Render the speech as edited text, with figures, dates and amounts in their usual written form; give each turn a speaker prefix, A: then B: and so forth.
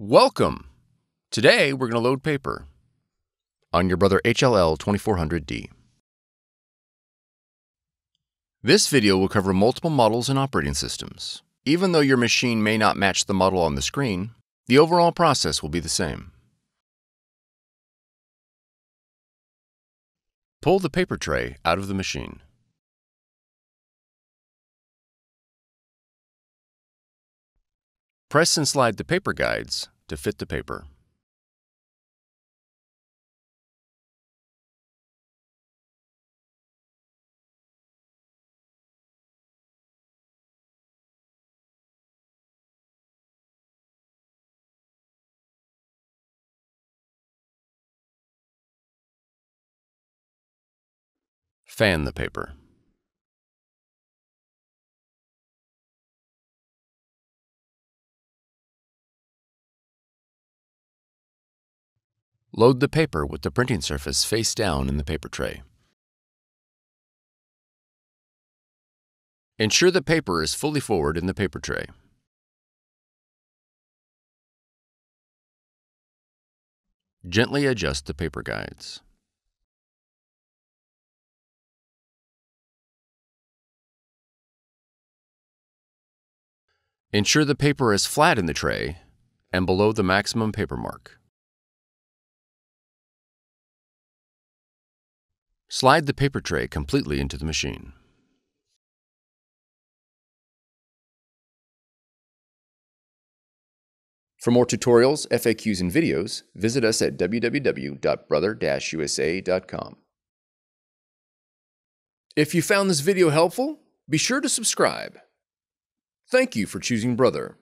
A: Welcome! Today we're going to load paper on your Brother HLL2400D. This video will cover multiple models and operating systems. Even though your machine may not match the model on the screen, the overall process will be the same. Pull the paper tray out of the machine. Press and slide the paper guides to fit the paper. Fan the paper. Load the paper with the printing surface face down in the paper tray. Ensure the paper is fully forward in the paper tray. Gently adjust the paper guides. Ensure the paper is flat in the tray and below the maximum paper mark. Slide the paper tray completely into the machine. For more tutorials, FAQs, and videos, visit us at www.brother-usa.com. If you found this video helpful, be sure to subscribe. Thank you for choosing Brother.